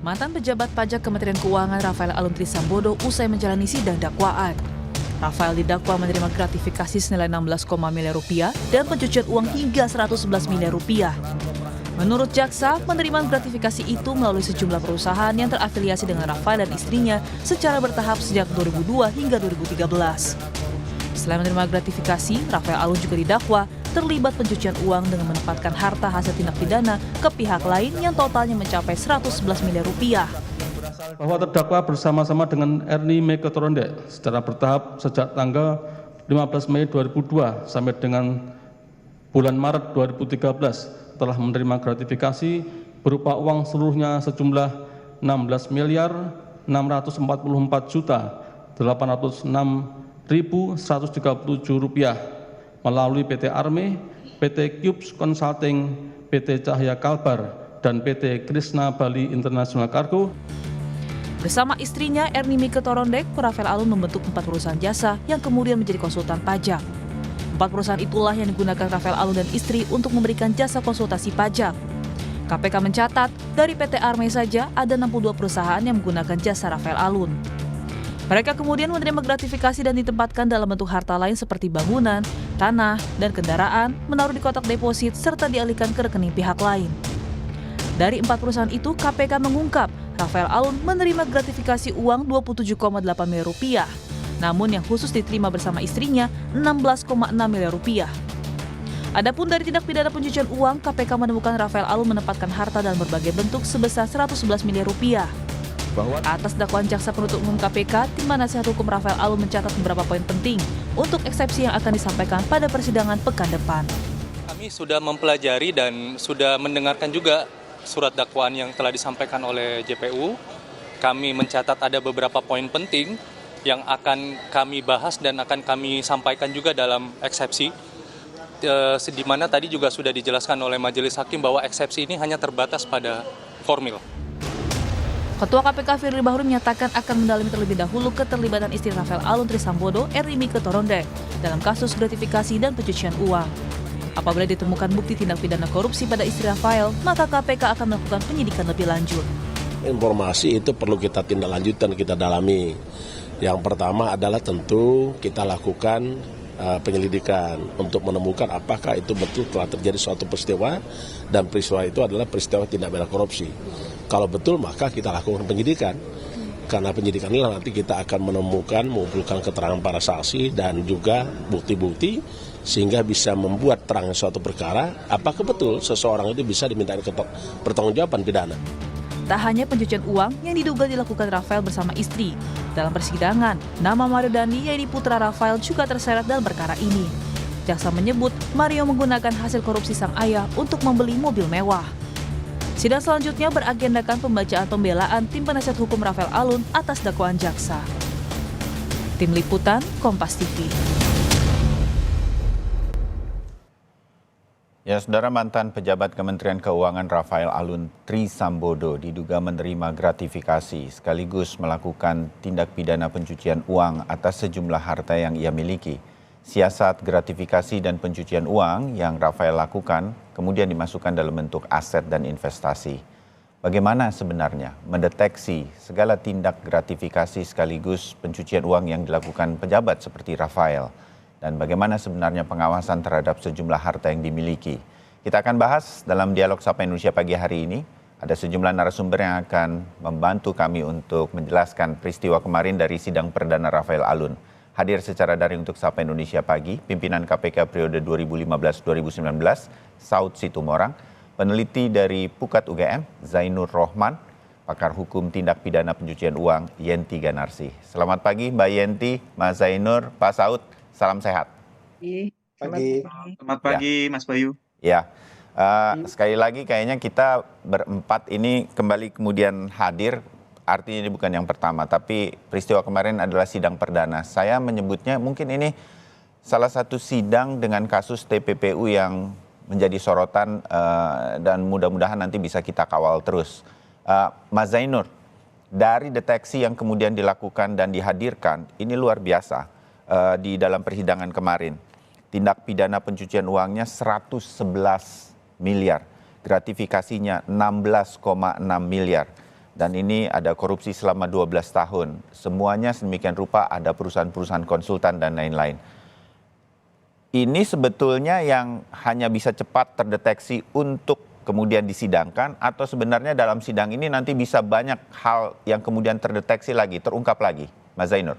mantan pejabat pajak Kementerian Keuangan Rafael Alun Trisambodo usai menjalani sidang dakwaan. Rafael didakwa menerima gratifikasi senilai 16, miliar rupiah dan pencucian uang hingga 111 miliar rupiah. Menurut jaksa, penerimaan gratifikasi itu melalui sejumlah perusahaan yang terafiliasi dengan Rafael dan istrinya secara bertahap sejak 2002 hingga 2013. Selain menerima gratifikasi, Rafael Alun juga didakwa terlibat pencucian uang dengan menempatkan harta hasil tindak pidana ke pihak lain yang totalnya mencapai 111 miliar rupiah. Bahwa terdakwa bersama-sama dengan Ernie Meketorondek secara bertahap sejak tanggal 15 Mei 2002 sampai dengan bulan Maret 2013 telah menerima gratifikasi berupa uang seluruhnya sejumlah 16 miliar 644 juta 806.137 rupiah melalui PT Arme, PT Cubes Consulting, PT Cahya Kalbar, dan PT Krishna Bali International Cargo. Bersama istrinya Ernie Meketorondek, Rafael Alun membentuk 4 perusahaan jasa yang kemudian menjadi konsultan pajak. 4 perusahaan itulah yang digunakan Rafael Alun dan istri untuk memberikan jasa konsultasi pajak. KPK mencatat, dari PT Arme saja ada 62 perusahaan yang menggunakan jasa Rafael Alun. Mereka kemudian menerima gratifikasi dan ditempatkan dalam bentuk harta lain seperti bangunan, tanah, dan kendaraan, menaruh di kotak deposit serta dialihkan ke rekening pihak lain. Dari 4 perusahaan itu, KPK mengungkap Rafael Alun menerima gratifikasi uang 27,8 miliar rupiah. Namun yang khusus diterima bersama istrinya 16,6 miliar rupiah. Adapun dari tindak pidana pencucian uang, KPK menemukan Rafael Alun menempatkan harta dalam berbagai bentuk sebesar 111 miliar rupiah. Atas dakwaan jaksa penuntut umum KPK, tim nasihat hukum Rafael Alun mencatat beberapa poin penting untuk eksepsi yang akan disampaikan pada persidangan pekan depan. Kami sudah mempelajari dan sudah mendengarkan juga surat dakwaan yang telah disampaikan oleh JPU. Kami mencatat ada beberapa poin penting yang akan kami bahas dan akan kami sampaikan juga dalam eksepsi. Di mana tadi juga sudah dijelaskan oleh Majelis Hakim bahwa eksepsi ini hanya terbatas pada formil. Ketua KPK Firly Bahuri menyatakan akan mendalami terlebih dahulu keterlibatan istri Rafael Alun Trisambodo, Ernie Meketorondek, dalam kasus gratifikasi dan pencucian uang. Apabila ditemukan bukti tindak pidana korupsi pada istri Rafael, maka KPK akan melakukan penyidikan lebih lanjut. Informasi itu perlu kita tindak lanjutkan, kita dalami. Yang pertama adalah tentu kita lakukan penyelidikan untuk menemukan apakah itu betul telah terjadi suatu peristiwa dan peristiwa itu adalah peristiwa tindak pidana korupsi. Kalau betul maka kita lakukan penyidikan. Karena penyidikan inilah nanti kita akan menemukan, mengumpulkan keterangan para saksi dan juga bukti-bukti sehingga bisa membuat terang suatu perkara apakah betul seseorang itu bisa dimintai pertanggungjawaban pidana. Tak hanya pencucian uang yang diduga dilakukan Rafael bersama istri. Dalam persidangan, nama Mario Dandi yaitu putra Rafael juga terseret dalam perkara ini. Jaksa menyebut Mario menggunakan hasil korupsi sang ayah untuk membeli mobil mewah. Sidang selanjutnya beragendakan pembacaan pembelaan tim penasihat hukum Rafael Alun atas dakwaan jaksa. Tim Liputan, Kompas TV. Ya, saudara, mantan pejabat Kementerian Keuangan Rafael Alun Trisambodo diduga menerima gratifikasi sekaligus melakukan tindak pidana pencucian uang atas sejumlah harta yang ia miliki. Siasat gratifikasi dan pencucian uang yang Rafael lakukan kemudian dimasukkan dalam bentuk aset dan investasi. Bagaimana sebenarnya mendeteksi segala tindak gratifikasi sekaligus pencucian uang yang dilakukan pejabat seperti Rafael? Dan bagaimana sebenarnya pengawasan terhadap sejumlah harta yang dimiliki? Kita akan bahas dalam dialog Sapa Indonesia pagi hari ini. Ada sejumlah narasumber yang akan membantu kami untuk menjelaskan peristiwa kemarin dari sidang perdana Rafael Alun. Hadir secara daring untuk Sapa Indonesia pagi, pimpinan KPK periode 2015-2019, Saud Situmorang, peneliti dari Pukat UGM, Zainur Rohman, pakar hukum tindak pidana pencucian uang, Yenti Ganarsi. Selamat pagi Mbak Yenti, Mas Zainur, Pak Saud. Salam sehat. Selamat pagi, Mas Bayu. Ya, sekali lagi kayaknya kita berempat ini kembali kemudian hadir. Artinya ini bukan yang pertama, tapi peristiwa kemarin adalah sidang perdana. Saya menyebutnya mungkin ini salah satu sidang dengan kasus TPPU yang menjadi sorotan dan mudah-mudahan nanti bisa kita kawal terus. Mas Zainur, dari deteksi yang kemudian dilakukan dan dihadirkan, ini luar biasa. Di dalam persidangan kemarin, tindak pidana pencucian uangnya 111 miliar, gratifikasinya 16,6 miliar. dan ini ada korupsi selama 12 tahun. Semuanya sedemikian rupa, ada perusahaan-perusahaan konsultan dan lain-lain. Ini sebetulnya yang hanya bisa cepat terdeteksi untuk kemudian disidangkan, atau sebenarnya dalam sidang ini nanti bisa banyak hal yang kemudian terdeteksi lagi, terungkap lagi, Mas Zainur?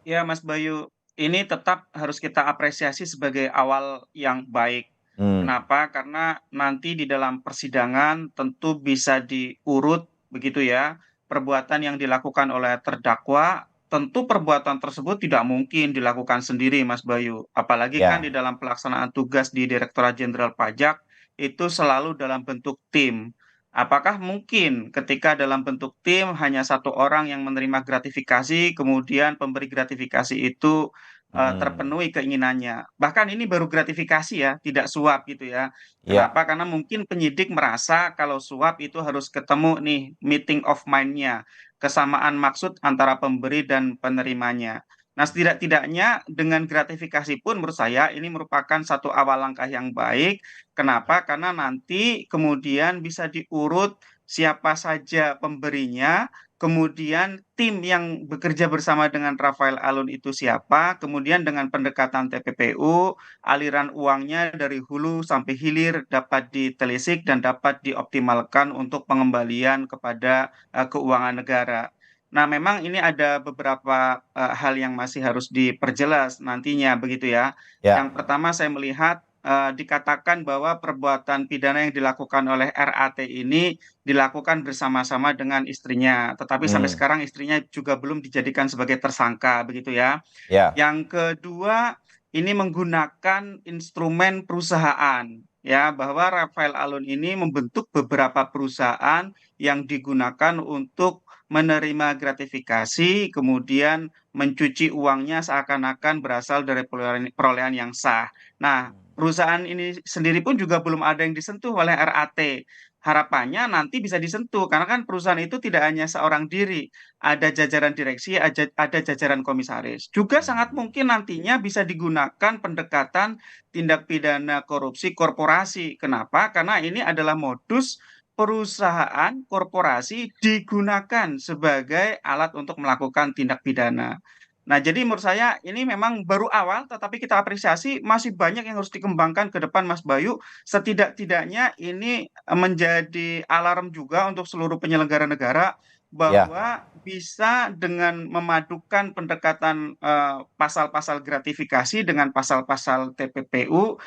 Ya, Mas Bayu, ini tetap harus kita apresiasi sebagai awal yang baik. Kenapa? Karena nanti di dalam persidangan tentu bisa diurut begitu ya, perbuatan yang dilakukan oleh terdakwa, tentu perbuatan tersebut tidak mungkin dilakukan sendiri, Mas Bayu. Apalagi kan Ya, di dalam pelaksanaan tugas di Direktorat Jenderal Pajak itu selalu dalam bentuk tim. Apakah mungkin ketika dalam bentuk tim hanya satu orang yang menerima gratifikasi, kemudian pemberi gratifikasi itu terpenuhi keinginannya? Bahkan ini baru gratifikasi ya, tidak suap gitu ya. ya, Kenapa? Karena mungkin penyidik merasa kalau suap itu harus ketemu nih meeting of mind-nya, kesamaan maksud antara pemberi dan penerimanya. Nah, setidak-tidaknya dengan gratifikasi pun menurut saya ini merupakan satu awal langkah yang baik. Kenapa? Karena nanti kemudian bisa diurut siapa saja pemberinya, kemudian tim yang bekerja bersama dengan Rafael Alun itu siapa, kemudian dengan pendekatan TPPU, aliran uangnya dari hulu sampai hilir dapat ditelisik dan dapat dioptimalkan untuk pengembalian kepada keuangan negara. Nah, memang ini ada beberapa hal yang masih harus diperjelas nantinya begitu ya. ya. Yang pertama saya melihat dikatakan bahwa perbuatan pidana yang dilakukan oleh RAT ini dilakukan bersama-sama dengan istrinya, tetapi sampai sekarang istrinya juga belum dijadikan sebagai tersangka begitu ya. Ya. Yang kedua, ini menggunakan instrumen perusahaan ya, bahwa Rafael Alun ini membentuk beberapa perusahaan yang digunakan untuk menerima gratifikasi, kemudian mencuci uangnya seakan-akan berasal dari perolehan yang sah. Nah, perusahaan ini sendiri pun juga belum ada yang disentuh oleh RAT. Harapannya nanti bisa disentuh, karena kan perusahaan itu tidak hanya seorang diri, ada jajaran direksi, ada jajaran komisaris. Juga sangat mungkin nantinya bisa digunakan pendekatan tindak pidana korupsi korporasi. Kenapa? Karena ini adalah modus perusahaan korporasi digunakan sebagai alat untuk melakukan tindak pidana. Nah, jadi menurut saya ini memang baru awal, tetapi kita apresiasi masih banyak yang harus dikembangkan ke depan, Mas Bayu. Setidak-tidaknya ini menjadi alarm juga untuk seluruh penyelenggara negara Ya. bahwa bisa dengan memadukan pendekatan pasal-pasal gratifikasi dengan pasal-pasal TPPU,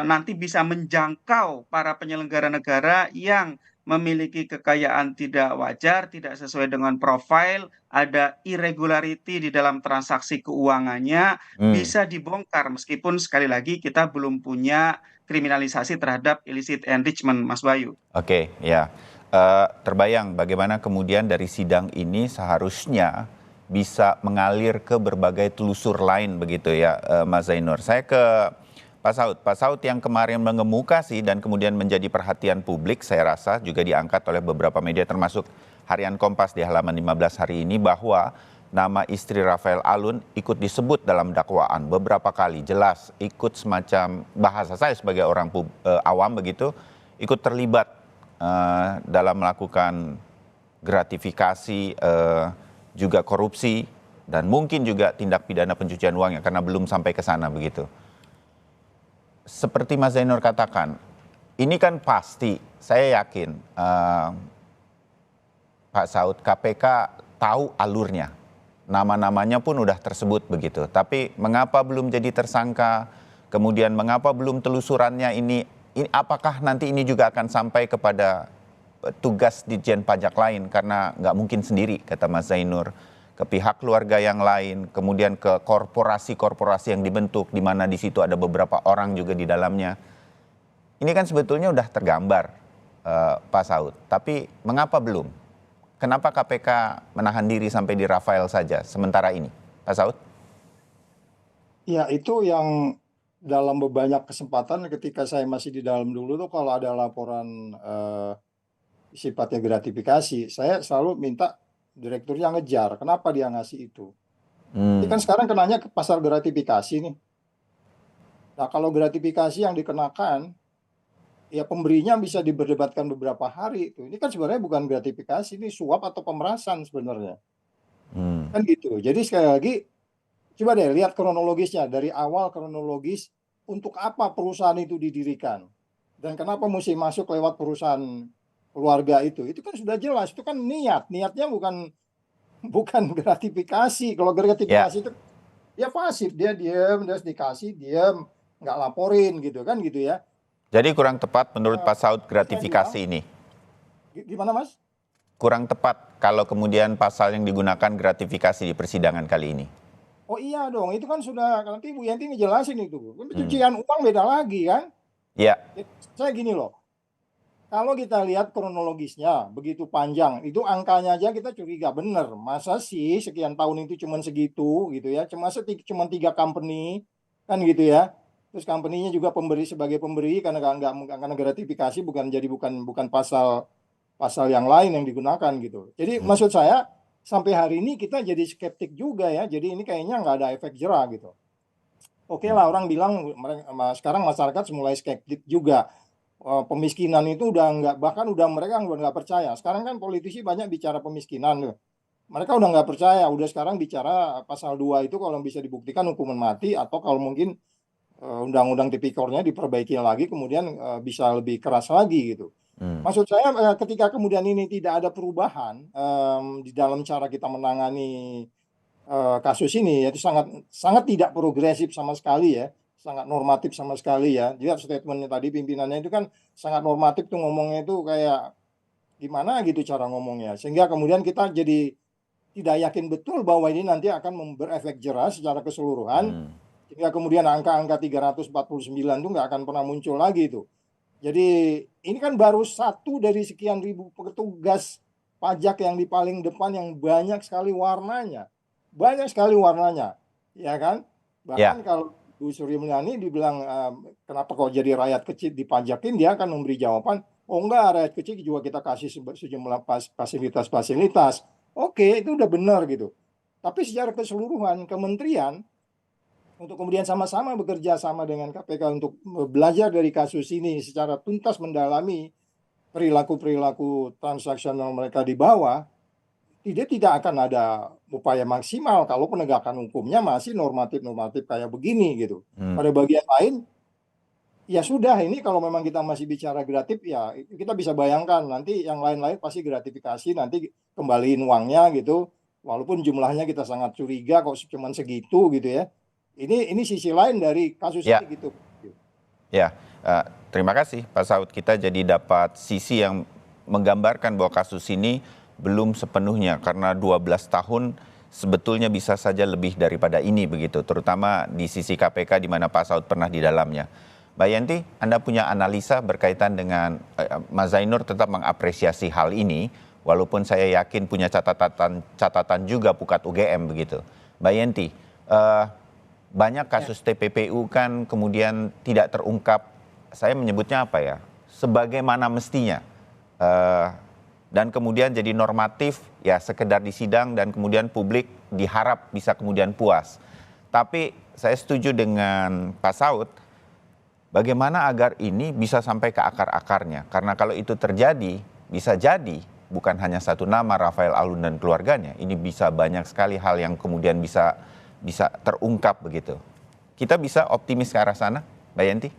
nanti bisa menjangkau para penyelenggara negara yang memiliki kekayaan tidak wajar, tidak sesuai dengan profil, ada irregularity di dalam transaksi keuangannya, bisa dibongkar meskipun sekali lagi kita belum punya kriminalisasi terhadap illicit enrichment, Mas Bayu. Oke, ya. Terbayang bagaimana kemudian dari sidang ini seharusnya bisa mengalir ke berbagai telusur lain begitu ya, Mas Zainur. Saya ke Pak Saud. Pak Saud yang kemarin mengemukasi dan kemudian menjadi perhatian publik, saya rasa juga diangkat oleh beberapa media termasuk Harian Kompas di halaman 15 hari ini, bahwa nama istri Rafael Alun ikut disebut dalam dakwaan beberapa kali, jelas ikut semacam, bahasa saya sebagai orang awam begitu, ikut terlibat dalam melakukan gratifikasi, juga korupsi, dan mungkin juga tindak pidana pencucian uang ya, karena belum sampai ke sana begitu. Seperti Mas Zainur katakan, ini kan pasti, saya yakin Pak Saud, KPK tahu alurnya, nama-namanya pun udah tersebut begitu. Tapi mengapa belum jadi tersangka, kemudian mengapa belum telusurannya ini apakah nanti ini juga akan sampai kepada tugas Ditjen Pajak lain, karena nggak mungkin sendiri, kata Mas Zainur, ke pihak keluarga yang lain, kemudian ke korporasi-korporasi yang dibentuk, di mana di situ ada beberapa orang juga di dalamnya. Ini kan sebetulnya udah tergambar, Pak Saud. Tapi mengapa belum? Kenapa KPK menahan diri sampai di Rafael saja sementara ini, Pak Saud? Ya, itu yang dalam banyak kesempatan ketika saya masih di dalam dulu tuh, kalau ada laporan sifatnya gratifikasi, saya selalu minta direkturnya ngejar, kenapa dia ngasih itu. Ini kan sekarang kenanya ke pasal gratifikasi nih. Nah, kalau gratifikasi yang dikenakan ya pemberinya bisa diperdebatkan beberapa hari itu. Ini kan sebenarnya bukan gratifikasi, ini suap atau pemerasan sebenarnya. Kan gitu. Jadi sekali lagi coba deh lihat kronologisnya dari awal, kronologis untuk apa perusahaan itu didirikan dan kenapa mesti masuk lewat perusahaan keluarga itu. Itu kan sudah jelas, itu kan niatnya bukan gratifikasi. Kalau Ya, gratifikasi itu ya pasif, dia diem, terus dikasih diem, nggak laporin gitu kan gitu ya. jadi kurang tepat menurut Pak Saud Saya bilang, gratifikasi ini. gimana Mas? Kurang tepat kalau kemudian pasal yang digunakan gratifikasi di persidangan kali ini. Oh iya dong, itu kan sudah nanti Bu Yanti ngejelasin itu. Pencucian uang beda lagi kan. Ya, Saya gini loh, kalau kita lihat kronologisnya begitu panjang, itu angkanya aja kita curiga bener. Masa sih sekian tahun itu cuma segitu gitu ya, cuma 3 company kan gitu ya. Terus company-nya juga sebagai pemberi karena karena gratifikasi bukan pasal yang lain yang digunakan gitu. Jadi maksud saya sampai hari ini kita jadi skeptik juga ya. Jadi ini kayaknya nggak ada efek jerah gitu. Oke lah orang bilang sekarang masyarakat mulai skeptik juga. Pemiskinan itu bahkan mereka udah nggak percaya. Sekarang kan politisi banyak bicara pemiskinan tuh. Mereka udah nggak percaya, udah sekarang bicara pasal 2 itu kalau bisa dibuktikan hukuman mati atau kalau mungkin undang-undang tipikornya diperbaiki lagi kemudian bisa lebih keras lagi gitu. Maksud saya ketika kemudian ini tidak ada perubahan di dalam cara kita menangani kasus ini, yaitu sangat tidak progresif sama sekali ya, sangat normatif sama sekali ya. Lihat statementnya tadi pimpinannya itu kan sangat normatif tuh ngomongnya itu kayak gimana gitu cara ngomongnya, sehingga kemudian kita jadi tidak yakin betul bahwa ini nanti akan berefek jerah secara keseluruhan, sehingga kemudian angka-angka 349 itu nggak akan pernah muncul lagi itu. Jadi ini kan baru satu dari sekian ribu petugas pajak yang di paling depan yang banyak sekali warnanya, ya kan? Bahkan ya, kalau Bu Sri Mulyani dibilang kenapa kok jadi rakyat kecil dipajakin, dia akan memberi jawaban, oh enggak, rakyat kecil juga kita kasih sejumlah fasilitas-fasilitas. Oke, itu udah benar gitu. Tapi secara keseluruhan kementerian untuk kemudian sama-sama bekerja sama dengan KPK untuk belajar dari kasus ini secara tuntas, mendalami perilaku-perilaku transaksional mereka di bawah, tidak akan ada upaya maksimal kalau penegakan hukumnya masih normatif-normatif kayak begini gitu. Pada bagian lain, ya sudah, ini kalau memang kita masih bicara gratis, ya kita bisa bayangkan nanti yang lain-lain pasti gratifikasi, nanti kembaliin uangnya gitu, walaupun jumlahnya kita sangat curiga kok cuma segitu gitu ya. Ini sisi lain dari kasus ya, ini gitu. ya. Terima kasih Pak Saud. Kita jadi dapat sisi yang menggambarkan bahwa kasus ini belum sepenuhnya karena 12 tahun sebetulnya bisa saja lebih daripada ini begitu, terutama di sisi KPK di mana Pak Saud pernah di dalamnya. Mbak Yanti, Anda punya analisa berkaitan dengan Mas Zainur tetap mengapresiasi hal ini, walaupun saya yakin punya catatan juga Pukat UGM begitu. Mbak Yanti, banyak kasus TPPU kan kemudian tidak terungkap, saya menyebutnya apa ya, sebagaimana mestinya. Dan kemudian jadi normatif, ya sekedar di sidang dan kemudian publik diharap bisa kemudian puas. Tapi saya setuju dengan Pak Saud, bagaimana agar ini bisa sampai ke akar-akarnya. Karena kalau itu terjadi, bisa jadi bukan hanya satu nama Rafael Alun dan keluarganya, ini bisa banyak sekali hal yang kemudian bisa terungkap begitu. Kita bisa optimis ke arah sana, Mbak Yanti?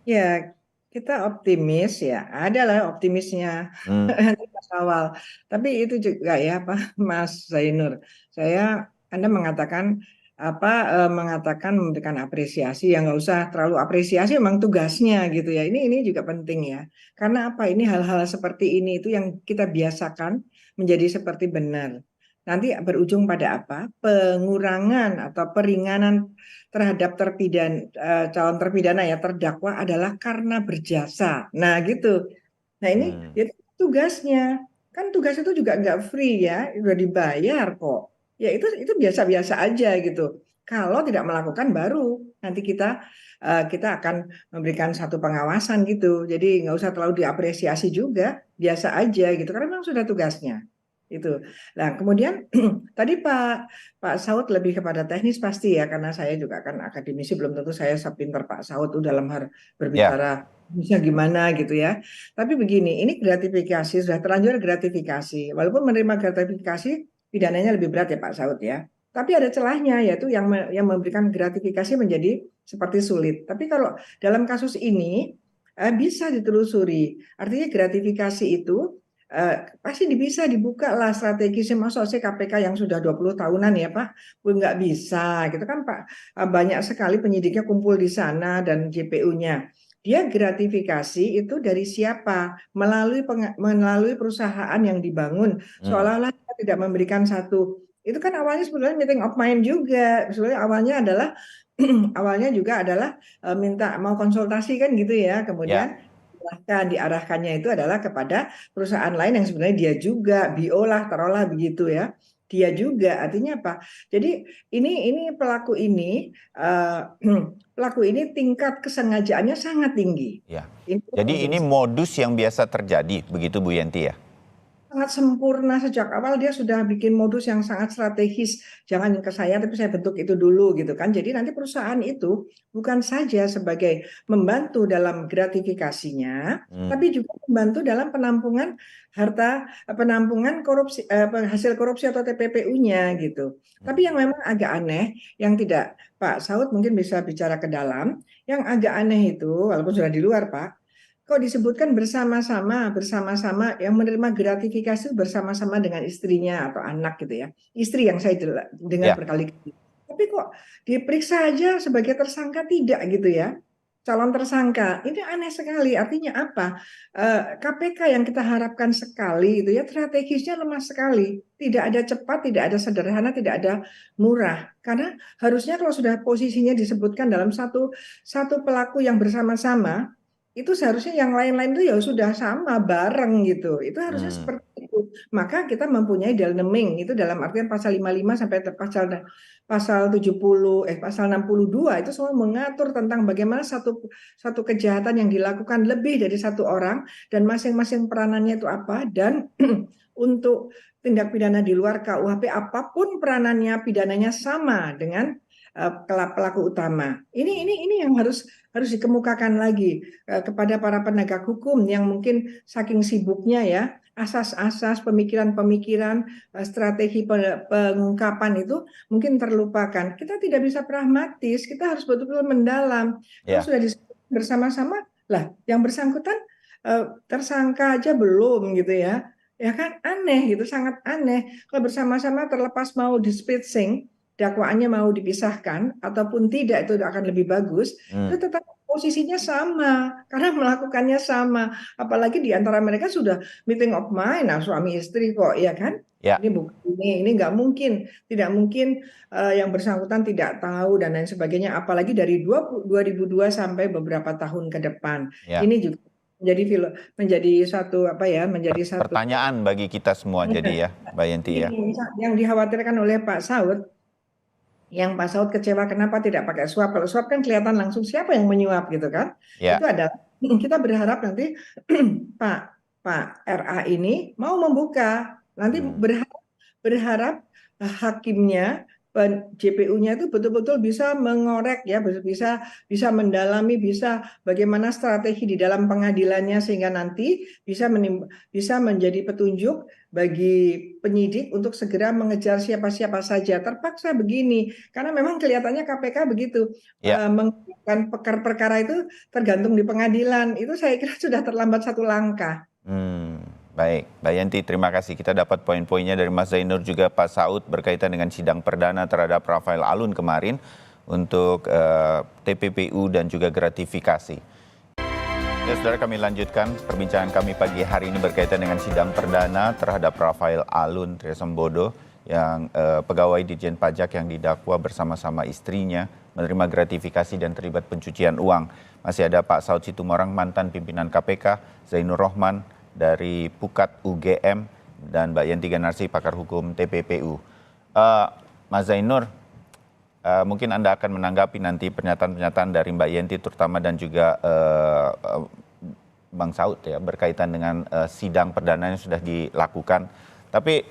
Ya, kita optimis ya, adalah optimisnya di pas awal. Tapi itu juga ya Pak Mas Zainur, Anda mengatakan memberikan apresiasi, yang nggak usah terlalu apresiasi, memang tugasnya gitu ya. Ini juga penting ya, karena apa? Ini hal-hal seperti ini itu yang kita biasakan menjadi seperti benar. Nanti berujung pada apa? Pengurangan atau peringanan terhadap calon terpidana ya, terdakwa adalah karena berjasa. Nah gitu. Nah ini ya, tugasnya. Kan tugas itu juga nggak free ya, udah dibayar kok. Ya itu biasa-biasa aja gitu. Kalau tidak melakukan baru nanti kita akan memberikan satu pengawasan gitu. Jadi nggak usah terlalu diapresiasi juga, biasa aja gitu. Karena memang sudah tugasnya. Itu. Nah, kemudian tadi Pak Saud lebih kepada teknis pasti ya, karena saya juga kan akademisi, belum tentu saya sepintar Pak Saud tuh dalam hal Ya, berbicara bisa gimana gitu ya. Tapi begini, ini gratifikasi, sudah terlanjur gratifikasi. Walaupun menerima gratifikasi, pidananya lebih berat ya Pak Saud ya. Tapi ada celahnya, yaitu yang memberikan gratifikasi menjadi seperti sulit. Tapi kalau dalam kasus ini bisa ditelusuri. Artinya gratifikasi itu pasti bisa dibuka lah strategisnya. Masa sih KPK yang sudah 20 tahunan ya Pak, pun nggak bisa gitu kan Pak. Banyak sekali penyidiknya kumpul di sana dan JPU-nya. Dia gratifikasi itu dari siapa? Melalui perusahaan yang dibangun. Seolah-olah kita tidak memberikan satu. Itu kan awalnya sebenarnya meeting of mind juga. Sebenarnya awalnya adalah awalnya juga adalah minta mau konsultasi kan gitu ya. Kemudian diarahkannya itu adalah kepada perusahaan lain yang sebenarnya dia juga BO lah, taruhlah begitu ya. Dia juga, artinya apa? Jadi ini pelaku ini tingkat kesengajaannya sangat tinggi. ya. Jadi ini modus yang biasa terjadi, begitu Bu Yenti ya? Sangat sempurna sejak awal, dia sudah bikin modus yang sangat strategis. Jangan ke saya, tapi saya bentuk itu dulu gitu kan. Jadi nanti perusahaan itu bukan saja sebagai membantu dalam gratifikasinya, tapi juga membantu dalam penampungan korupsi, hasil korupsi atau TPPU-nya gitu. Tapi yang memang agak aneh, yang tidak Pak Saud mungkin bisa bicara ke dalam, yang agak aneh itu, walaupun sudah di luar Pak, kok disebutkan bersama-sama yang menerima gratifikasi bersama-sama dengan istrinya atau anak gitu ya. Istri yang saya dengar berkali-kali. Tapi kok diperiksa aja sebagai tersangka tidak gitu ya. Calon tersangka. Ini aneh sekali. Artinya apa? KPK yang kita harapkan sekali itu ya, strategisnya lemah sekali. Tidak ada cepat, tidak ada sederhana, tidak ada murah. Karena harusnya kalau sudah posisinya disebutkan dalam satu pelaku yang bersama-sama, itu seharusnya yang lain-lain itu ya sudah sama bareng gitu. Itu harusnya seperti itu. Maka kita mempunyai dalneming itu dalam artian pasal 55 sampai pasal 62 itu semua mengatur tentang bagaimana satu kejahatan yang dilakukan lebih dari satu orang dan masing-masing peranannya itu apa, dan untuk tindak pidana di luar KUHP apapun peranannya, pidananya sama dengan pelaku utama. Ini yang harus dikemukakan lagi kepada para penegak hukum yang mungkin saking sibuknya ya, asas-asas pemikiran-pemikiran, strategi pengungkapan itu mungkin terlupakan. Kita tidak bisa pragmatis, kita harus betul-betul mendalam. Kalau sudah disebut bersama-sama, lah yang bersangkutan tersangka aja belum gitu ya. Ya kan aneh gitu, sangat aneh. Kalau bersama-sama terlepas mau dispitsing, dakwaannya mau dipisahkan ataupun tidak, itu akan lebih bagus. Itu tetap posisinya sama karena melakukannya sama, apalagi di antara mereka sudah meeting of mind, nah suami istri kok ya kan. Ini nggak mungkin, tidak mungkin yang bersangkutan tidak tahu dan lain sebagainya, apalagi dari 2002 sampai beberapa tahun ke depan. Ini juga menjadi satu pertanyaan bagi kita semua jadi ya Mbak Yenti ya. Yang dikhawatirkan oleh Pak Saud, yang Pak Saud kecewa kenapa tidak pakai suap. Kalau suap kan kelihatan langsung siapa yang menyuap gitu kan. Itu adalah kita berharap nanti Pak RA ini mau membuka. Nanti berharap hakimnya, JPU-nya itu betul-betul bisa mengorek ya, bisa mendalami, bisa bagaimana strategi di dalam pengadilannya sehingga nanti bisa menjadi petunjuk bagi penyidik untuk segera mengejar siapa-siapa saja. Terpaksa begini karena memang kelihatannya KPK begitu, mengeluarkan perkara itu tergantung di pengadilan. Itu saya kira sudah terlambat satu langkah. Baik, Mbak Yenti, terima kasih. Kita dapat poin-poinnya dari Mas Zainur juga Pak Saud berkaitan dengan sidang perdana terhadap Rafael Alun kemarin untuk TPPU dan juga gratifikasi. Ya, saudara, kami lanjutkan perbincangan kami pagi hari ini berkaitan dengan sidang perdana terhadap Rafael Alun Trisambodo yang pegawai Ditjen Pajak yang didakwa bersama-sama istrinya menerima gratifikasi dan terlibat pencucian uang. Masih ada Pak Saud Situmorang, mantan pimpinan KPK, Zainur Rohman dari Pukat UGM, dan Mbak Yenti Ganarsi, pakar hukum TPPU. Mas Zainur, mungkin Anda akan menanggapi nanti pernyataan-pernyataan dari Mbak Yenti terutama dan juga Bang Saud ya berkaitan dengan sidang perdana yang sudah dilakukan. Tapi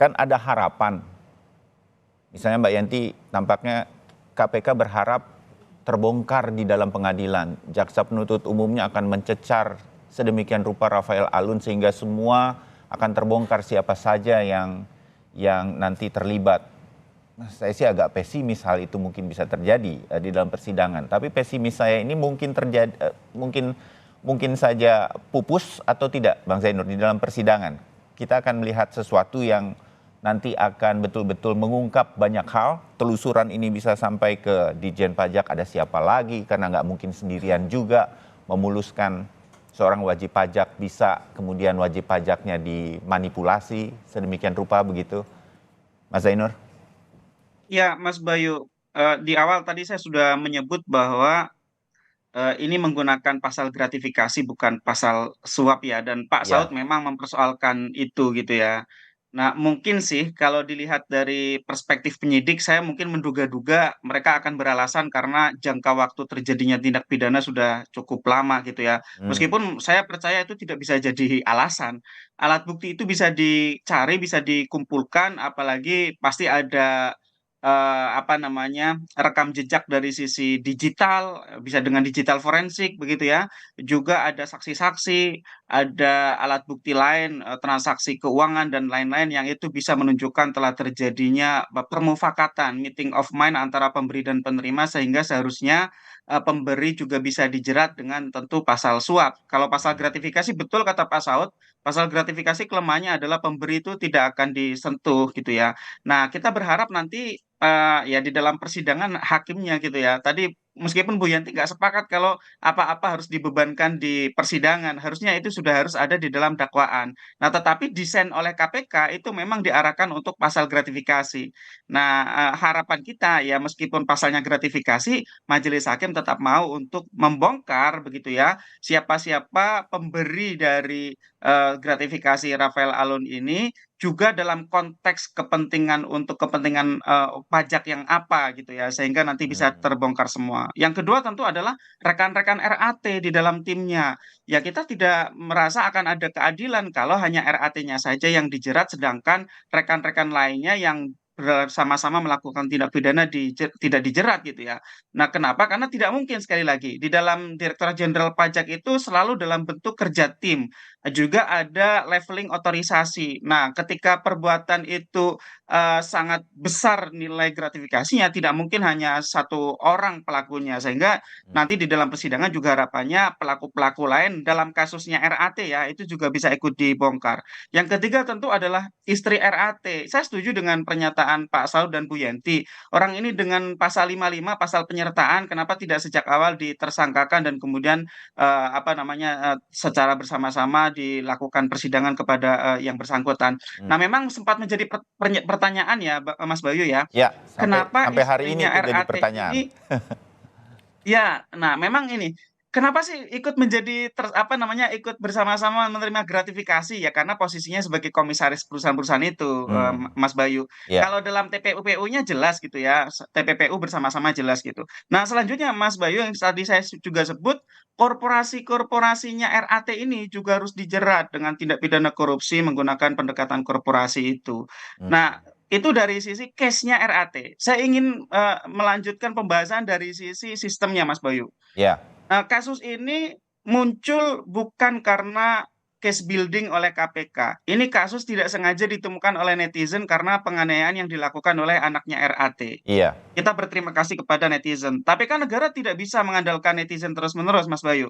kan ada harapan. Misalnya Mbak Yanti, tampaknya KPK berharap terbongkar di dalam pengadilan. Jaksa penuntut umumnya akan mencecar sedemikian rupa Rafael Alun sehingga semua akan terbongkar siapa saja yang nanti terlibat. Saya sih agak pesimis hal itu mungkin bisa terjadi di dalam persidangan. Tapi pesimis saya ini mungkin terjadi, mungkin saja pupus atau tidak, Bang Zainur, di dalam persidangan. Kita akan melihat sesuatu yang nanti akan betul-betul mengungkap banyak hal. Telusuran ini bisa sampai ke Ditjen Pajak, ada siapa lagi, karena nggak mungkin sendirian juga memuluskan seorang wajib pajak, bisa kemudian wajib pajaknya dimanipulasi sedemikian rupa begitu. Mas Zainur? Ya, Mas Bayu, di awal tadi saya sudah menyebut bahwa ini menggunakan pasal gratifikasi bukan pasal suap ya, dan Pak Saud Ya, memang mempersoalkan itu gitu ya. Nah, mungkin sih kalau dilihat dari perspektif penyidik, saya mungkin menduga-duga mereka akan beralasan karena jangka waktu terjadinya tindak pidana sudah cukup lama gitu ya. hmm, Meskipun saya percaya itu tidak bisa jadi alasan. Alat bukti itu bisa dicari, bisa dikumpulkan, apalagi pasti ada apa namanya, rekam jejak dari sisi digital, bisa dengan digital forensik begitu ya. Juga ada saksi-saksi, ada alat bukti lain, transaksi keuangan dan lain-lain yang itu bisa menunjukkan telah terjadinya permufakatan, meeting of mind antara pemberi dan penerima sehingga seharusnya pemberi juga bisa dijerat dengan tentu pasal suap. Kalau pasal gratifikasi betul kata Pak Saud, pasal gratifikasi kelemahannya adalah pemberi itu tidak akan disentuh gitu ya. Nah, kita berharap nanti ya di dalam persidangan hakimnya gitu ya. Tadi meskipun Bu Yanti nggak sepakat kalau apa-apa harus dibebankan di persidangan, harusnya itu sudah harus ada di dalam dakwaan. Nah, tetapi desain oleh KPK itu memang diarahkan untuk pasal gratifikasi. Nah, harapan kita ya meskipun pasalnya gratifikasi, majelis hakim tetap mau untuk membongkar begitu ya, siapa-siapa pemberi dari gratifikasi Rafael Alun ini juga dalam konteks kepentingan untuk kepentingan pajak yang apa gitu ya, sehingga nanti bisa hmm, terbongkar semua. Yang kedua tentu adalah rekan-rekan RAT di dalam timnya. Ya kita tidak merasa akan ada keadilan kalau hanya RAT-nya saja yang dijerat, sedangkan rekan-rekan lainnya yang bersama-sama melakukan tindak pidana tidak dijerat gitu ya. Nah, kenapa? Karena tidak mungkin sekali lagi di dalam Direktorat Jenderal Pajak itu selalu dalam bentuk kerja tim, juga ada leveling otorisasi. Nah, ketika perbuatan itu sangat besar nilai gratifikasinya, tidak mungkin hanya satu orang pelakunya, sehingga nanti di dalam persidangan juga harapannya pelaku-pelaku lain dalam kasusnya RAT ya, itu juga bisa ikut dibongkar. Yang ketiga tentu adalah istri RAT. Saya setuju dengan pernyataan Pak Saud dan Bu Yanti. Orang ini dengan pasal 55, pasal penyertaan, kenapa tidak sejak awal ditersangkakan dan kemudian apa namanya secara bersama-sama dilakukan persidangan kepada yang bersangkutan. hmm. Nah, memang sempat menjadi pertanyaan ya, Mas Bayu ya, Ya, kenapa sampai hari ini istrinya itu jadi RAT pertanyaan. ini ya, nah memang ini, kenapa sih ikut menjadi apa namanya, ikut bersama-sama menerima gratifikasi ya karena posisinya sebagai komisaris perusahaan-perusahaan itu, Hmm, Mas Bayu. ya, Kalau dalam TPUPU-nya jelas gitu ya, TPPU bersama-sama jelas gitu. Nah, selanjutnya Mas Bayu yang tadi saya juga sebut, korporasi-korporasinya RAT ini juga harus dijerat dengan tindak pidana korupsi menggunakan pendekatan korporasi itu. hmm, Nah, itu dari sisi case-nya RAT. Saya ingin melanjutkan pembahasan dari sisi sistemnya, Mas Bayu. ya, Kasus ini muncul bukan karena case building oleh KPK. Ini kasus tidak sengaja ditemukan oleh netizen karena penganiayaan yang dilakukan oleh anaknya RAT. iya, Kita berterima kasih kepada netizen. Tapi kan negara tidak bisa mengandalkan netizen terus-menerus, Mas Bayu.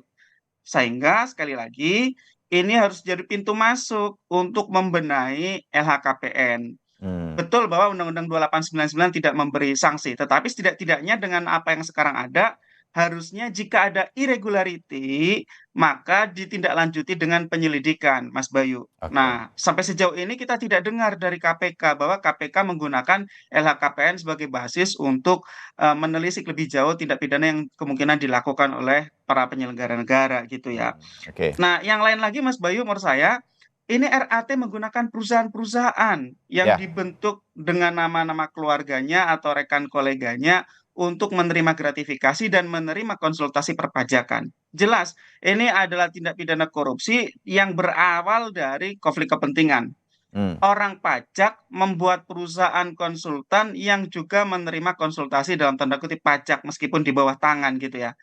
Sehingga sekali lagi ini harus jadi pintu masuk untuk membenahi LHKPN. hmm, Betul bahwa Undang-Undang 2899 tidak memberi sanksi, tetapi setidak-tidaknya dengan apa yang sekarang ada, harusnya jika ada irregularity, maka ditindaklanjuti dengan penyelidikan, Mas Bayu. oke. Nah, sampai sejauh ini kita tidak dengar dari KPK bahwa KPK menggunakan LHKPN sebagai basis untuk menelisik lebih jauh tindak pidana yang kemungkinan dilakukan oleh para penyelenggara negara gitu ya. Oke, Nah, yang lain lagi Mas Bayu menurut saya, ini RAT menggunakan perusahaan-perusahaan yang ya, dibentuk dengan nama-nama keluarganya atau rekan koleganya untuk menerima gratifikasi dan menerima konsultasi perpajakan. Jelas, ini adalah tindak pidana korupsi yang berawal dari konflik kepentingan. Orang pajak membuat perusahaan konsultan yang juga menerima konsultasi dalam tanda kutip pajak meskipun di bawah tangan gitu ya.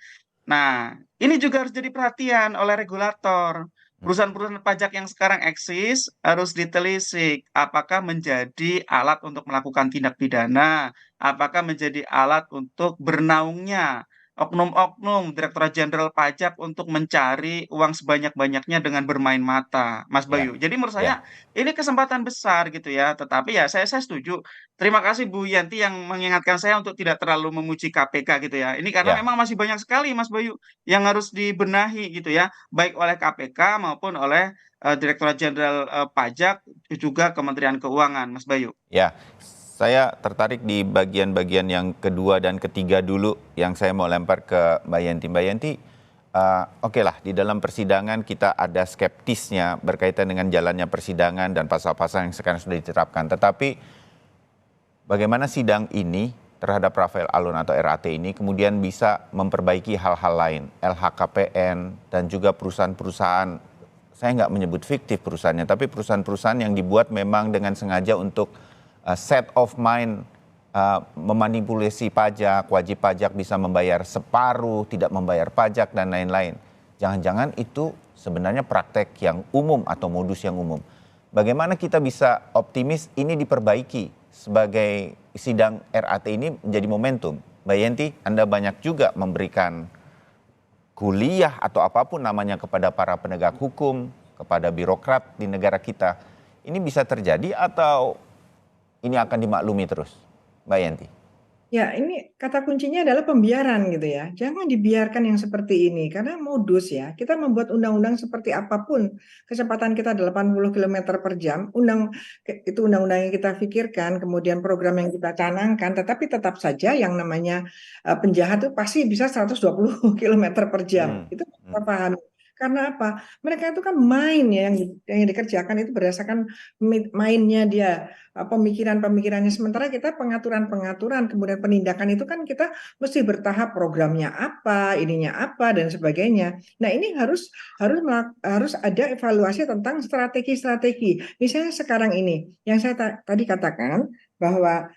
Nah, ini juga harus jadi perhatian oleh regulator. Perusahaan-perusahaan pajak yang sekarang eksis harus ditelisik apakah menjadi alat untuk melakukan tindak pidana, apakah menjadi alat untuk bernaungnya oknum-oknum Direktorat Jenderal Pajak untuk mencari uang sebanyak-banyaknya dengan bermain mata, Mas Ya, Bayu. Jadi menurut ya, saya ini kesempatan besar gitu ya. Tetapi ya saya setuju. Terima kasih Bu Yanti yang mengingatkan saya untuk tidak terlalu memuji KPK gitu ya. Ini karena ya. memang masih banyak sekali Mas Bayu yang harus dibenahi gitu ya, baik oleh KPK maupun oleh Direktorat Jenderal Pajak juga Kementerian Keuangan, Mas Bayu. Ya, saya tertarik di bagian-bagian yang kedua dan ketiga dulu yang saya mau lempar ke Mbak Yanti. Mbak Yanti, oke lah di dalam persidangan kita ada skeptisnya berkaitan dengan jalannya persidangan dan pasal-pasal yang sekarang sudah diterapkan. Tetapi bagaimana sidang ini terhadap Rafael Alun atau RAT ini kemudian bisa memperbaiki hal-hal lain, LHKPN dan juga perusahaan-perusahaan, saya nggak menyebut fiktif perusahaannya, tapi perusahaan-perusahaan yang dibuat memang dengan sengaja untuk set of mind, memanipulasi pajak, wajib pajak bisa membayar separuh, tidak membayar pajak dan lain-lain. Jangan-jangan itu sebenarnya praktek yang umum atau modus yang umum. Bagaimana kita bisa optimis ini diperbaiki sebagai sidang RAT ini menjadi momentum? Mbak Yanti, Anda banyak juga memberikan kuliah atau apapun namanya kepada para penegak hukum, kepada birokrat di negara kita. Ini bisa terjadi atau ini akan dimaklumi terus, Mbak Yanti? Ya, ini kata kuncinya adalah pembiaran gitu ya. Jangan dibiarkan yang seperti ini karena modus ya. Kita membuat undang-undang seperti apapun, kecepatan kita 80 km per jam, itu undang-undang yang kita pikirkan, kemudian program yang kita canangkan, tetapi tetap saja yang namanya penjahat itu pasti bisa 120 km per jam. Itu kita pahami. Karena apa? Mereka itu kan main ya yang dikerjakan itu berdasarkan mainnya dia, pemikiran-pemikirannya. Sementara kita pengaturan-pengaturan, kemudian penindakan itu kan kita mesti bertahap, programnya apa, ininya apa dan sebagainya. Nah, ini harus ada evaluasi tentang strategi-strategi. Misalnya sekarang ini yang saya tadi katakan bahwa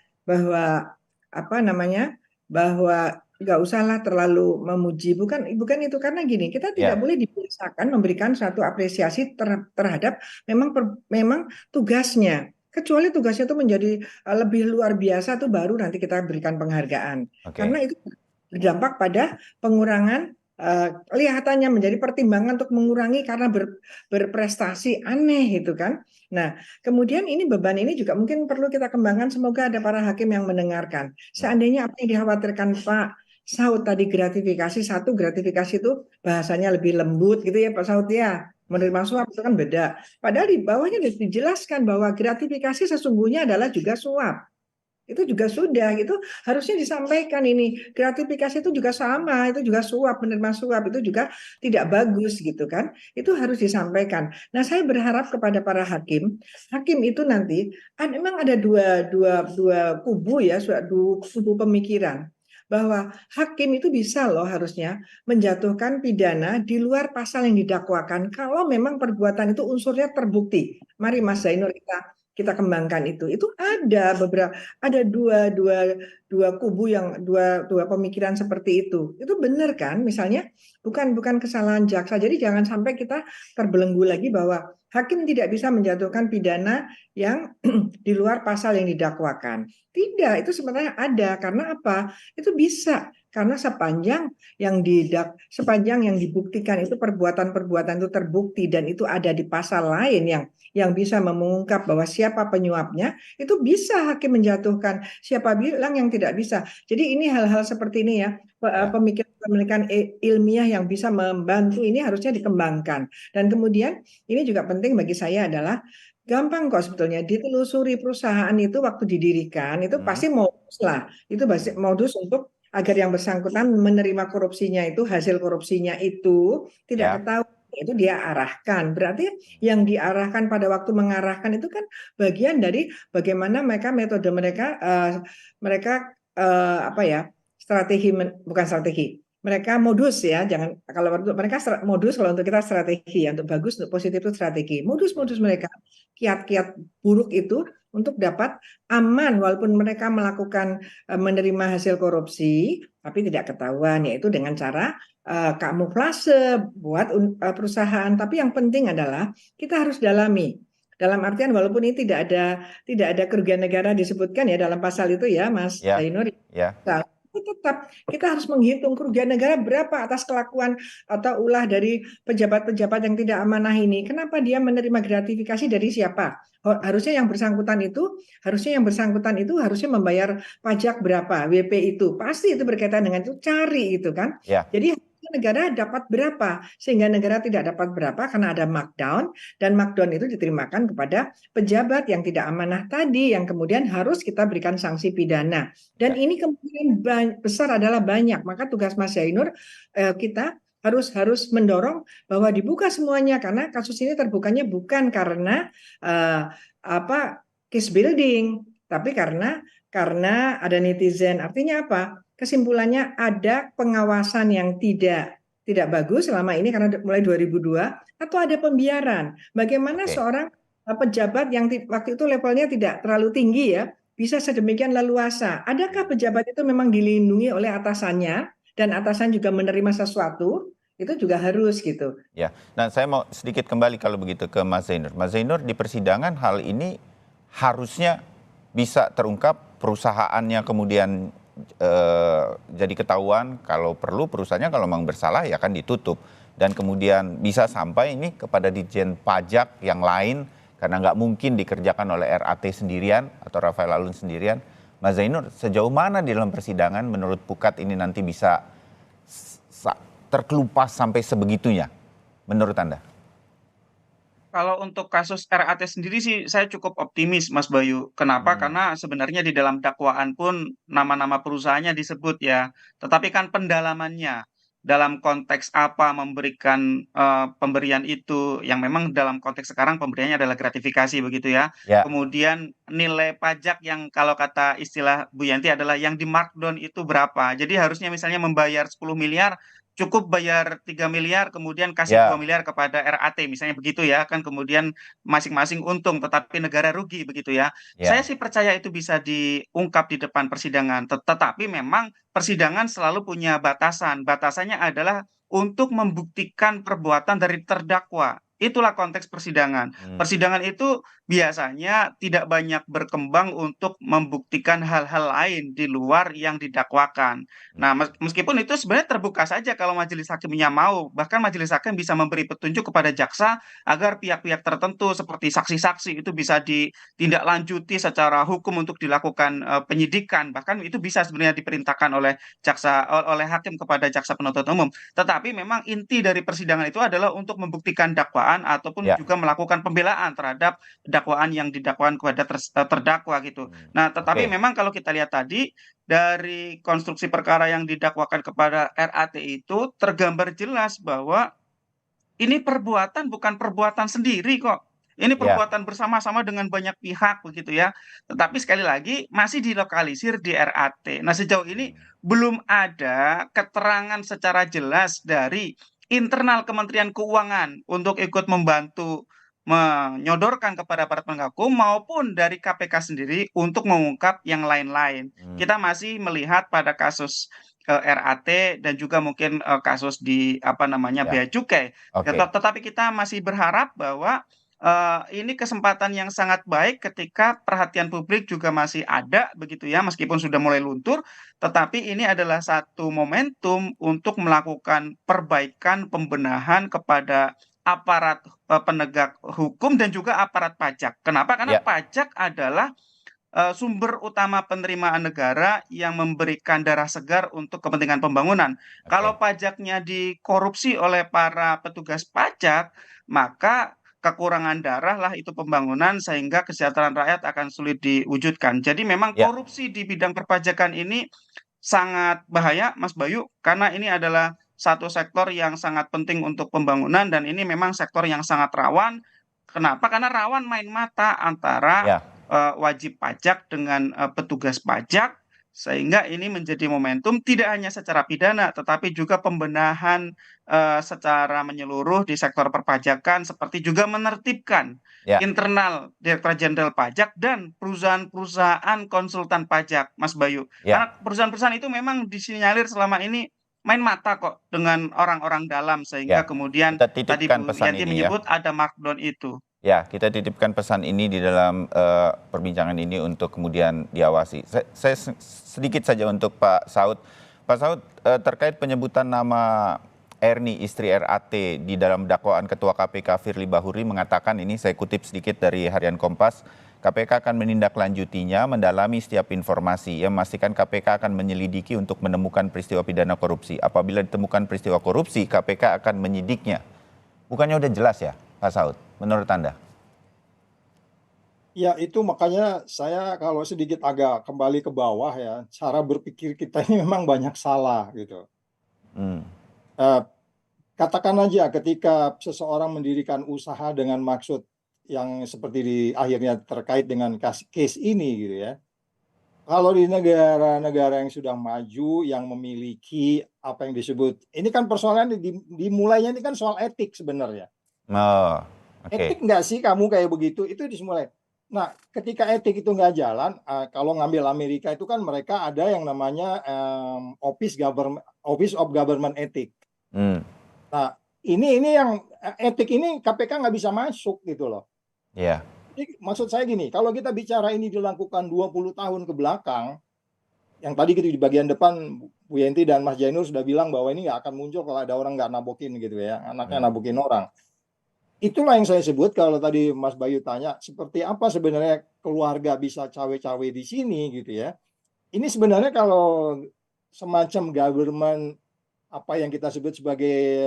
apa namanya? Bahwa nggak usahlah terlalu memuji, bukan itu, karena gini, kita tidak boleh dibiasakan memberikan suatu apresiasi terhadap memang tugasnya, kecuali tugasnya itu menjadi lebih luar biasa tuh baru nanti kita berikan penghargaan. Karena itu berdampak pada pengurangan, kelihatannya menjadi pertimbangan untuk mengurangi karena berprestasi aneh gitu kan. Nah, kemudian ini beban ini juga mungkin perlu kita kembangkan, semoga ada para hakim yang mendengarkan. Seandainya apa yang dikhawatirkan Pak Saud tadi, gratifikasi itu bahasanya lebih lembut gitu ya Pak Saud ya. Menerima suap itu kan beda. Padahal di bawahnya dijelaskan bahwa gratifikasi sesungguhnya adalah juga suap. Itu juga sudah, itu harusnya disampaikan ini. Gratifikasi itu juga sama, itu juga suap, menerima suap itu juga tidak bagus gitu kan. Itu harus disampaikan. Nah, saya berharap kepada para hakim itu nanti memang ada dua kubu ya, dua kubu pemikiran. Bahwa hakim itu bisa loh harusnya menjatuhkan pidana di luar pasal yang didakwakan kalau memang perbuatan itu unsurnya terbukti. Mari Mas Zainur kita kembangkan itu. Itu ada dua kubu yang dua pemikiran seperti itu. Itu benar kan? Misalnya bukan kesalahan jaksa. Jadi jangan sampai kita terbelenggu lagi bahwa hakim tidak bisa menjatuhkan pidana yang di luar pasal yang didakwakan. Tidak, itu sebenarnya ada. Karena apa? Itu bisa. Karena sepanjang yang dibuktikan itu perbuatan itu terbukti dan itu ada di pasal lain yang bisa mengungkap bahwa siapa penyuapnya, itu bisa hakim menjatuhkan. Siapa bilang yang tidak bisa. Jadi ini hal-hal seperti ini ya, pemikiran ilmiah yang bisa membantu ini harusnya dikembangkan. Dan kemudian ini juga penting bagi saya adalah gampang kok sebetulnya ditelusuri perusahaan itu waktu didirikan itu pasti modus lah. Itu pasti modus untuk agar yang bersangkutan menerima korupsinya itu, hasil korupsinya itu tidak ketahuan, itu dia arahkan. Berarti yang diarahkan pada waktu mengarahkan itu kan bagian dari bagaimana metode mereka strategi, bukan strategi, mereka modus ya, jangan kalau untuk mereka modus, kalau untuk kita strategi ya, untuk bagus, untuk positif itu strategi. Modus-modus mereka, kiat-kiat buruk itu untuk dapat aman walaupun mereka melakukan menerima hasil korupsi tapi tidak ketahuan, yaitu dengan cara kamuflase buat perusahaan. Tapi yang penting adalah kita harus dalami. Dalam artian walaupun ini tidak ada kerugian negara disebutkan ya dalam pasal itu ya, Mas Ya, Zainur. ya. Tetap kita harus menghitung kerugian negara berapa atas kelakuan atau ulah dari pejabat-pejabat yang tidak amanah ini. Kenapa dia menerima gratifikasi dari siapa? Harusnya yang bersangkutan itu harusnya membayar pajak berapa, WP itu. Pasti itu berkaitan dengan itu, cari itu kan. Ya. Jadi negara dapat berapa, sehingga negara tidak dapat berapa karena ada markdown, dan markdown itu diterimakan kepada pejabat yang tidak amanah tadi, yang kemudian harus kita berikan sanksi pidana. Dan ini kemungkinan besar adalah banyak, maka tugas Mas Zainur kita harus mendorong bahwa dibuka semuanya, karena kasus ini terbukanya bukan karena case building, tapi karena ada netizen. Artinya apa? Kesimpulannya ada pengawasan yang tidak bagus selama ini karena mulai 2002, atau ada pembiaran. Bagaimana seorang pejabat yang waktu itu levelnya tidak terlalu tinggi ya bisa sedemikian leluasa? Adakah pejabat itu memang dilindungi oleh atasannya dan atasan juga menerima sesuatu? Itu juga harus gitu. Ya, nah saya mau sedikit kembali kalau begitu ke Mas Zainur. Mas Zainur, di persidangan hal ini harusnya bisa terungkap, perusahaannya kemudian jadi ketahuan, kalau perlu perusahaannya kalau memang bersalah ya kan ditutup, dan kemudian bisa sampai ini kepada Ditjen Pajak yang lain, karena nggak mungkin dikerjakan oleh RAT sendirian atau Rafael Alun sendirian. Mas Zainur, sejauh mana di dalam persidangan menurut Pukat ini nanti bisa terkelupas sampai sebegitunya menurut Anda? Kalau untuk kasus RAT sendiri sih saya cukup optimis, Mas Bayu. Kenapa? Karena sebenarnya di dalam dakwaan pun nama-nama perusahaannya disebut ya. Tetapi kan pendalamannya dalam konteks apa memberikan pemberian itu, yang memang dalam konteks sekarang pemberiannya adalah gratifikasi begitu ya. Ya. Kemudian nilai pajak yang kalau kata istilah Bu Yanti adalah yang di markdown itu berapa. Jadi harusnya misalnya membayar 10 miliar, cukup bayar 3 miliar, kemudian kasih 2 miliar kepada RAT, misalnya begitu ya, kan kemudian masing-masing untung, tetapi negara rugi begitu ya. Saya sih percaya itu bisa diungkap di depan persidangan, tetapi memang persidangan selalu punya batasan. Batasannya adalah untuk membuktikan perbuatan dari terdakwa. Itulah konteks persidangan. Persidangan itu biasanya tidak banyak berkembang untuk membuktikan hal-hal lain di luar yang didakwakan. Nah, meskipun itu sebenarnya terbuka saja kalau majelis hakimnya mau. Bahkan majelis hakim bisa memberi petunjuk kepada jaksa agar pihak-pihak tertentu seperti saksi-saksi itu bisa ditindaklanjuti secara hukum untuk dilakukan penyidikan. Bahkan itu bisa sebenarnya diperintahkan oleh oleh hakim kepada jaksa penuntut umum. Tetapi memang inti dari persidangan itu adalah untuk membuktikan dakwaan ataupun juga melakukan pembelaan terhadap dakwaan yang didakwakan kepada terdakwa gitu. Nah, tetapi memang kalau kita lihat tadi dari konstruksi perkara yang didakwakan kepada RAT itu tergambar jelas bahwa ini perbuatan bukan perbuatan sendiri kok. Ini perbuatan bersama-sama dengan banyak pihak begitu ya. Tetapi sekali lagi masih dilokalisir di RAT. Nah, sejauh ini belum ada keterangan secara jelas dari internal Kementerian Keuangan untuk ikut membantu menyodorkan kepada para penegak hukum maupun dari KPK sendiri untuk mengungkap yang lain-lain. Kita masih melihat pada kasus RAT dan juga mungkin kasus di Bea Cukai. Tetapi kita masih berharap bahwa ini kesempatan yang sangat baik ketika perhatian publik juga masih ada begitu ya, meskipun sudah mulai luntur, tetapi ini adalah satu momentum untuk melakukan perbaikan pembenahan kepada aparat penegak hukum dan juga aparat pajak. Kenapa? Karena pajak adalah sumber utama penerimaan negara yang memberikan darah segar untuk kepentingan pembangunan. Kalau pajaknya dikorupsi oleh para petugas pajak, maka kekurangan darah lah itu pembangunan, sehingga kesejahteraan rakyat akan sulit diwujudkan. Jadi memang korupsi di bidang perpajakan ini sangat bahaya, Mas Bayu, karena ini adalah satu sektor yang sangat penting untuk pembangunan dan ini memang sektor yang sangat rawan. Kenapa? Karena rawan main mata antara wajib pajak dengan petugas pajak, Sehingga ini menjadi momentum tidak hanya secara pidana, tetapi juga pembenahan secara menyeluruh di sektor perpajakan, seperti juga menertibkan Ya, internal Direktorat Jenderal Pajak dan perusahaan-perusahaan konsultan pajak, Mas Bayu. ya, Karena perusahaan-perusahaan itu memang disinyalir selama ini main mata kok dengan orang-orang dalam, sehingga ya. kemudian Kita tadi titipkan Bu pesan Yanti ini ya. menyebut ada markdown itu. Ya, kita titipkan pesan ini di dalam perbincangan ini untuk kemudian diawasi. Saya sedikit saja untuk Pak Saud. Pak Saud, terkait penyebutan nama Erni, istri RAT, di dalam dakwaan Ketua KPK Firly Bahuri mengatakan ini, saya kutip sedikit dari Harian Kompas, KPK akan menindaklanjutinya, mendalami setiap informasi, yang memastikan KPK akan menyelidiki untuk menemukan peristiwa pidana korupsi. Apabila ditemukan peristiwa korupsi, KPK akan menyidiknya. Bukannya udah jelas ya, Pak Saud, menurut Anda? Ya itu makanya saya kalau sedikit agak kembali ke bawah ya, cara berpikir kita ini memang banyak salah gitu. Hmm. Katakan aja ketika seseorang mendirikan usaha dengan maksud yang seperti di akhirnya terkait dengan case ini gitu ya. Kalau di negara-negara yang sudah maju, yang memiliki apa yang disebut, ini kan persoalan dimulainya ini kan soal etik sebenarnya. Oh, oke. Etik nggak sih kamu kayak begitu? Itu dimulai. Nah, ketika etik itu nggak jalan, kalau ngambil Amerika itu kan mereka ada yang namanya Office of Government Ethics. Hmm. Nah, ini yang etik ini KPK nggak bisa masuk gitu loh. Ya. Jadi maksud saya gini, kalau kita bicara ini dilakukan 20 tahun ke belakang, yang tadi gitu di bagian depan Bu Yenti dan Mas Jainur sudah bilang bahwa ini nggak akan muncul kalau ada orang nggak nabokin gitu ya, anaknya nabokin orang. Itulah yang saya sebut kalau tadi Mas Bayu tanya, seperti apa sebenarnya keluarga bisa cawe-cawe di sini gitu ya. Ini sebenarnya kalau semacam government apa yang kita sebut sebagai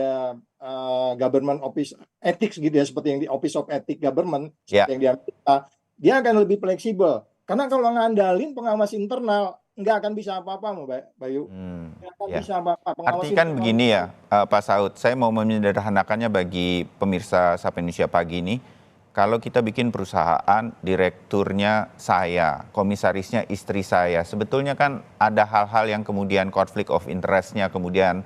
government office ethics gitu ya, seperti yang di Office of Ethics Government, Ya. seperti yang di Amerika, dia akan lebih fleksibel. Karena kalau ngandalin pengawas internal, nggak akan bisa apa-apa, Mbak Bayu. Nggak akan Ya. bisa apa-apa. Pengawas Arti kan internal begini ya, Pak Saud, saya mau menyederhanakannya bagi pemirsa Sapa Indonesia Pagi ini. Kalau kita bikin perusahaan, direkturnya saya, komisarisnya istri saya, sebetulnya kan ada hal-hal yang kemudian conflict of interest-nya kemudian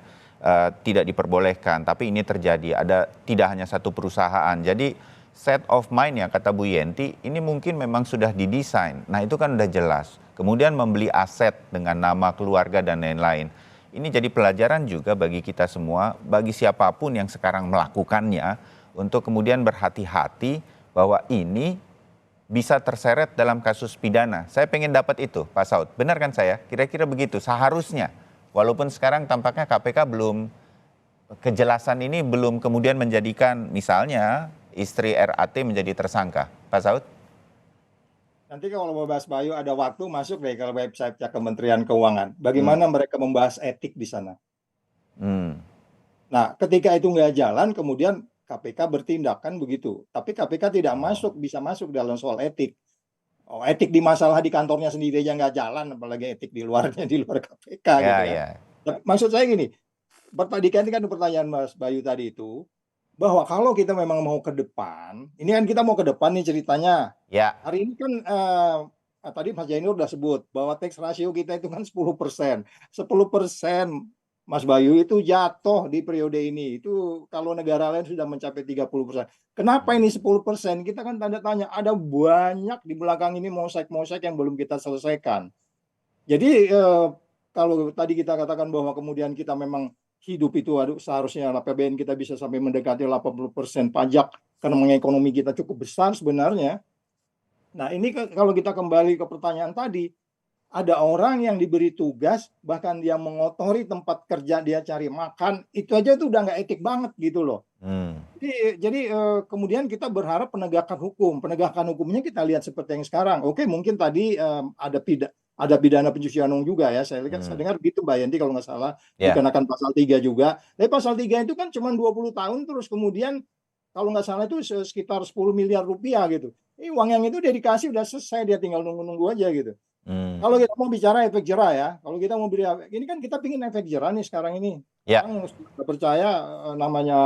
tidak diperbolehkan. Tapi ini terjadi, ada tidak hanya satu perusahaan. Jadi set of mind ya kata Bu Yenti, ini mungkin memang sudah didesain. Nah itu kan udah jelas. Kemudian membeli aset dengan nama keluarga dan lain-lain. Ini jadi pelajaran juga bagi kita semua, bagi siapapun yang sekarang melakukannya, untuk kemudian berhati-hati bahwa ini bisa terseret dalam kasus pidana. Saya pengen dapat itu, Pak Saud. Benar kan saya? Kira-kira begitu, seharusnya. Walaupun sekarang tampaknya KPK belum, kejelasan ini belum kemudian menjadikan misalnya istri RAT menjadi tersangka. Pak Saud? Nanti kalau mau bahas Bayu ada waktu masuk deh ke website-nya Kementerian Keuangan. Bagaimana mereka membahas etik di sana. Nah, ketika itu nggak jalan, kemudian KPK bertindak kan begitu. Tapi KPK tidak bisa masuk dalam soal etik. Oh, etik di masalah di kantornya sendiri aja nggak jalan, apalagi etik di luarnya, di luar KPK gitu ya. Maksud saya gini, kan pertanyaan Mas Bayu tadi itu, bahwa kalau kita memang mau ke depan, ini kan kita mau ke depan nih ceritanya. Ya. Hari ini kan tadi Mas Jainur udah sebut bahwa tax ratio kita itu kan 10%. 10% Mas Bayu itu jatuh di periode ini. Itu kalau negara lain sudah mencapai 30%. Kenapa ini 10%? Kita kan tanda tanya, ada banyak di belakang ini mosek-mosek yang belum kita selesaikan. Jadi kalau tadi kita katakan bahwa kemudian kita memang hidup itu seharusnya APBN kita bisa sampai mendekati 80% pajak karena mengekonomi kita cukup besar sebenarnya. Nah ini kalau kita kembali ke pertanyaan tadi, ada orang yang diberi tugas, bahkan dia mengotori tempat kerja dia cari makan, itu aja tuh udah nggak etik banget gitu loh. Jadi kemudian kita berharap penegakan hukumnya kita lihat seperti yang sekarang. Oke, mungkin tadi ada pidana pencucian uang juga ya, saya dengar gitu Mbak Yanti kalau nggak salah, dikenakan pasal 3 juga. Tapi pasal 3 itu kan cuma 20 tahun terus kemudian kalau nggak salah itu sekitar 10 miliar rupiah gitu. Ini uang yang itu dia dikasih udah selesai, dia tinggal nunggu-nunggu aja gitu. Kalau kita mau bicara efek jerah ya, kalau kita mau beri ini kan kita pingin efek jerah nih sekarang ini. Orang sudah percaya namanya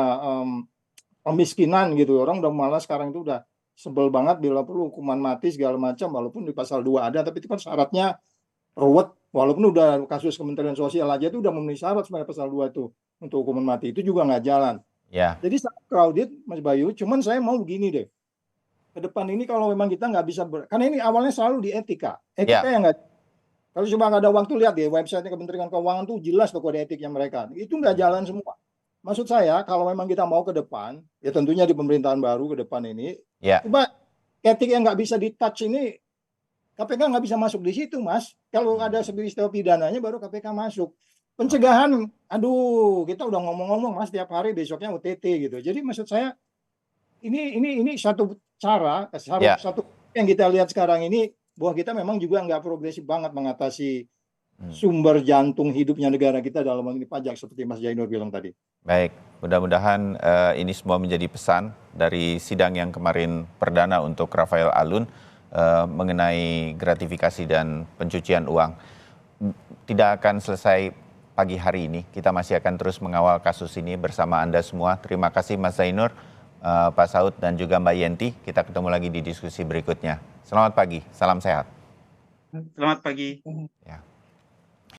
kemiskinan gitu. Orang udah malas sekarang itu udah sebel banget bila perlu hukuman mati segala macam, walaupun di pasal 2 ada, tapi itu kan syaratnya ruwet Walaupun udah kasus Kementerian Sosial aja itu udah memenuhi syarat sebenarnya pasal 2 tuh untuk hukuman mati, itu juga nggak jalan. Ya, Jadi sangat crowded, Mas Bayu. Cuman saya mau begini deh. Ke depan ini kalau memang kita nggak bisa karena ini awalnya selalu di etika yang nggak. Kalau cuma nggak ada waktu, lihat deh website Kementerian Keuangan tuh jelas tuh kode etiknya mereka. Itu nggak jalan semua. Maksud saya kalau memang kita mau ke depan, ya tentunya di pemerintahan baru ke depan ini, ya, coba etik yang nggak bisa di-touch ini, KPK nggak bisa masuk di situ, Mas. Kalau ada peristiwa pidananya baru KPK masuk. Pencegahan, aduh, kita udah ngomong-ngomong, Mas, tiap hari besoknya OTT gitu. Jadi maksud saya ini satu cara, satu yang kita lihat sekarang ini bahwa kita memang juga nggak progresif banget mengatasi sumber jantung hidupnya negara kita dalam hal ini pajak seperti Mas Jainur bilang tadi. baik. Mudah-mudahan ini semua menjadi pesan dari sidang yang kemarin perdana untuk Rafael Alun mengenai gratifikasi dan pencucian uang. Tidak akan selesai pagi hari ini. Kita masih akan terus mengawal kasus ini bersama Anda semua. Terima kasih Mas Zainur, Pak Saud, dan juga Mbak Yenti. Kita ketemu lagi di diskusi berikutnya. Selamat pagi, salam sehat. Selamat pagi. Ya.